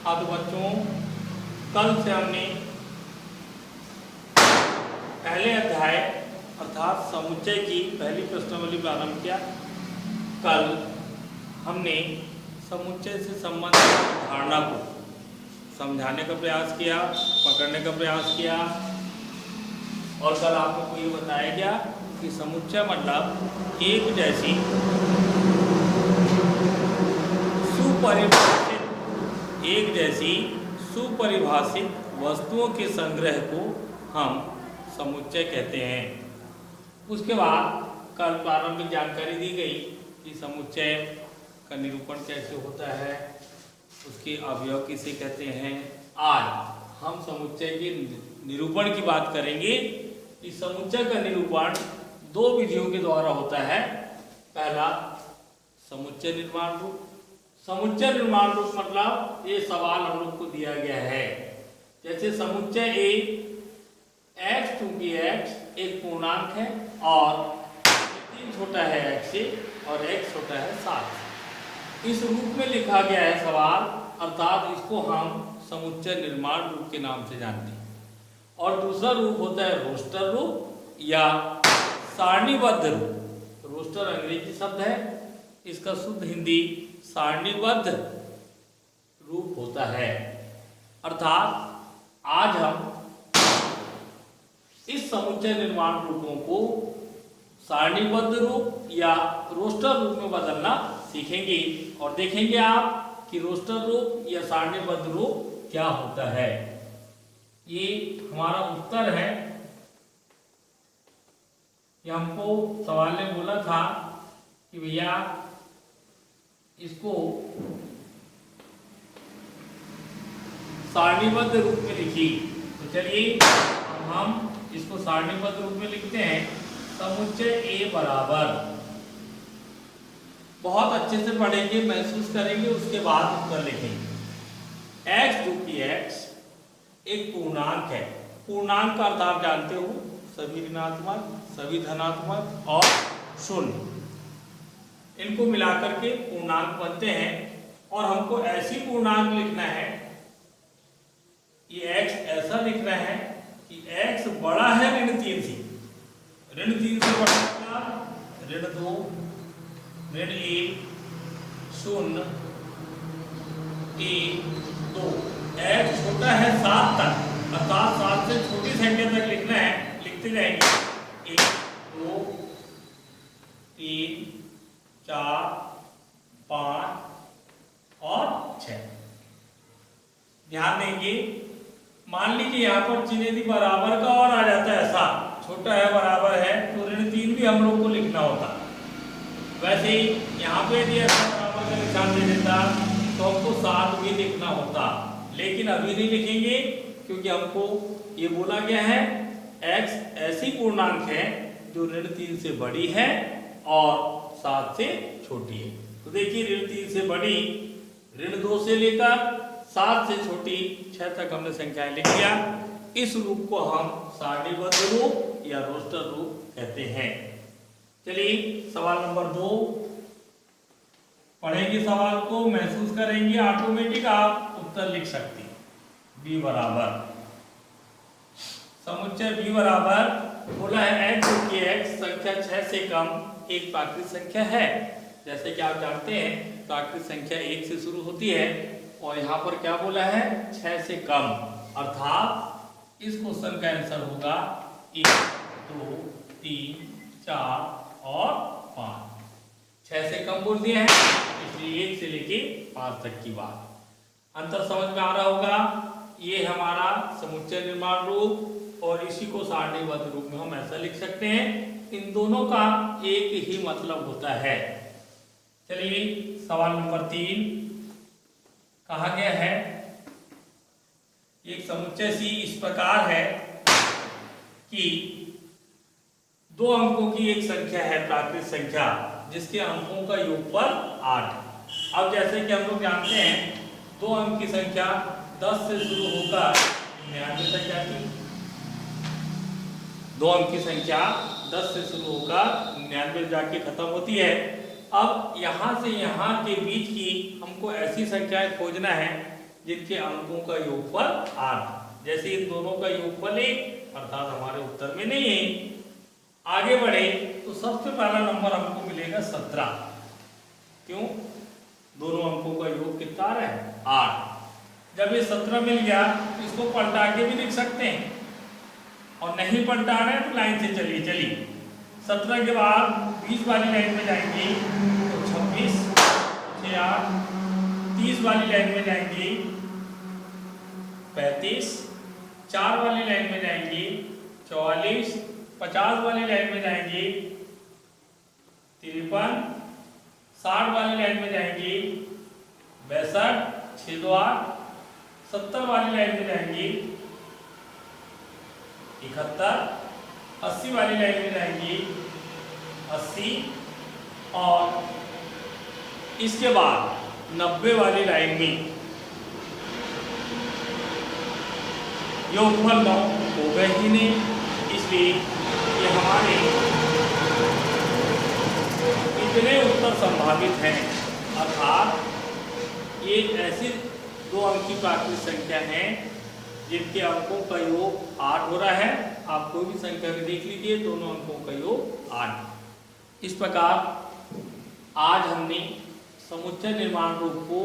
हाँ तो बच्चों, कल से हमने पहले अध्याय अर्थात समुच्चय की पहली प्रश्नावली प्रारंभ किया। कल हमने समुच्चय से संबंधित धारणा को समझाने का प्रयास किया, पकड़ने का प्रयास किया और कल आप लोग को ये बताया गया कि समुच्चय मतलब एक जैसी सुपरिभाषित वस्तुओं के संग्रह को हम समुच्चय कहते हैं। उसके बाद कल प्रारंभिक जानकारी दी गई कि समुच्चय का निरूपण कैसे होता है, उसके अवयव किसे कहते हैं। आज हम समुच्चय के निरूपण की बात करेंगे कि समुच्चय का निरूपण दो विधियों के द्वारा होता है। पहला समुच्चय निर्माण रूप। समुच्चय निर्माण रूप मतलब ये सवाल हम लोग को दिया गया है, जैसे समुच्चय ए x चूंकि x एक पूर्णांक है और 3 छोटा है x से और x छोटा है 7। इस रूप में लिखा गया है सवाल, अर्थात इसको हम समुच्चय निर्माण रूप के नाम से जानते हैं। और दूसरा रूप होता है रोस्टर रूप या सारणीबद्ध रूप। रोस्टर अंग्रेजी शब्द है, इसका शुद्ध हिंदी सारणीबद्ध रूप होता है। अर्थात आज हम इस समुच्चय निर्माण रूपों को सारणीबद्ध रूप या रोस्टर रूप में बदलना सीखेंगे और देखेंगे आप कि रोस्टर रूप या सारणीबद्ध रूप क्या होता है। ये हमारा उत्तर है कि हमको सवाल ने बोला था कि भैया इसको सारणीबद्ध रूप में लिखिए। तो चलिए अब हम इसको सारणीबद्ध रूप में लिखते हैं। समुच्चय ए बराबर, बहुत अच्छे से पढ़ेंगे, महसूस करेंगे, उसके बाद उत्तर लिखेंगे। x चूंकि x एक पूर्णांक है। पूर्णांक का अर्थ आप जानते हो, सभी ऋणात्मक, सभी धनात्मक और शून्य, इनको मिलाकर के पूर्णांक बनते हैं। और हमको ऐसी पूर्णांक लिखना है, ये x ऐसा लिखना है कि x बड़ा है ऋण 3 से। ऋण 3 से बड़ा क्या? ऋण 2, ऋण 1, 0, 1, 2। x छोटा है 7 तक, अर्थात 7 से छोटी संख्या तक लिखना है, लिखते जाएंगे। 1, 2, 3, 4, 5 और 6। ध्यान देंगे, मान लीजिए यहाँ पर चिन्ह यदि बराबर का और आ जाता है, ऐसा छोटा है बराबर है, तो ऋण 3 भी हम लोग को लिखना होता। वैसे ही यहाँ पे यदि ऐसा बराबर का निशान दे देता तो हमको 7 भी लिखना होता, लेकिन अभी नहीं लिखेंगे क्योंकि हमको ये बोला गया है x ऐसी पूर्णांक है जो ऋण 3 से बड़ी है और 7 से छोटी है। तो देखिए, ऋण 3 से बड़ी, ऋण 2 से लेकर 7 से छोटी 6 तक हमने संख्याएं लिख दिया। इस रूप को हम सारणीबद्ध रूप या रोस्टर रूप कहते हैं। चलिए सवाल नंबर 2 पढ़ेंगे, सवाल को महसूस करेंगे, ऑटोमेटिक आप उत्तर लिख सकते हैं। b बराबर, समुच्चय b बराबर बोला है x चूंकि x संख्या 6 से कम एक प्राकृत संख्या है। जैसे कि आप जानते हैं प्राकृत संख्या 1 से शुरू होती है और यहाँ पर क्या बोला है, 6 से कम, अर्थात इस क्वेश्चन का आंसर होगा 1, 2, 3, 4 और 5। 6 से कम बोल दिए हैं, इसलिए 1 से लेके 5 तक की बात। अंतर समझ में आ रहा होगा। ये हमारा समुच्चय निर्माण रूप और इसी को सारणीबद्ध रूप में हम ऐसा लिख सकते हैं। इन दोनों का एक ही मतलब होता है। चलिए सवाल नंबर 3 कहा गया है, एक समुच्चय सी इस प्रकार है कि 2 अंकों की एक संख्या है प्राकृत संख्या जिसके अंकों का योगफल 8। अब जैसे कि हम लोग जानते हैं 2 अंक की संख्या 10 से शुरू होकर 99 तक जाती है। 2 अंक की संख्या 10 से शुरू होकर 99 जाके खत्म होती है। अब यहाँ से यहाँ के बीच की हमको ऐसी संख्याएं खोजना है जिनके अंकों का योगफल 8। जैसे इन दोनों का योगफल 1 अर्थात हमारे उत्तर में नहीं है। आगे बढ़े तो सबसे पहला नंबर हमको मिलेगा 17। क्यों? दोनों अंकों का योग कितना आ रहा है? 8। जब ये 17 मिल गया तो इसको पलटा के भी लिख सकते हैं, और नहीं पलटा रहे तो लाइन से चलिए 17 के बाद 20 वाली लाइन में जाएंगे तो 26, 8, 30 वाली लाइन में जाएंगे 35, 4 वाली लाइन में जाएंगे 44, 50 वाली लाइन में जाएंगे 53, 60 वाली लाइन में जाएंगे 62, 6 2 8, 70 वाली लाइन में जाएंगे 71, 80 वाली लाइन में जाएंगी 80, और इसके बाद 90 वाली लाइन में योगफल 9 हो गए ही नहीं, इसलिए ये हमारे इतने उत्तर संभावित हैं। अर्थात ये ऐसी 2 अंक की प्राकृतिक संख्या है जिनके अंकों का योग 8 हो रहा है। आप कोई भी संख्या में देख लीजिए, दोनों अंकों का योग 8। इस प्रकार आज हमने समुच्चय निर्माण रूप को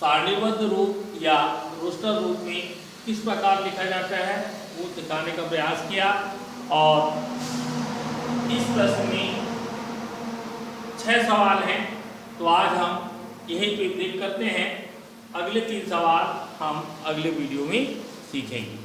सारणीबद्ध रूप या रोस्टर रूप में किस प्रकार लिखा जाता है वो दिखाने का प्रयास किया, और इस प्रश्न में 6 सवाल हैं। तो आज हम यहीं पे ब्रेक करते हैं। अगले 3 सवाल हम अगले वीडियो में सीखेंगे।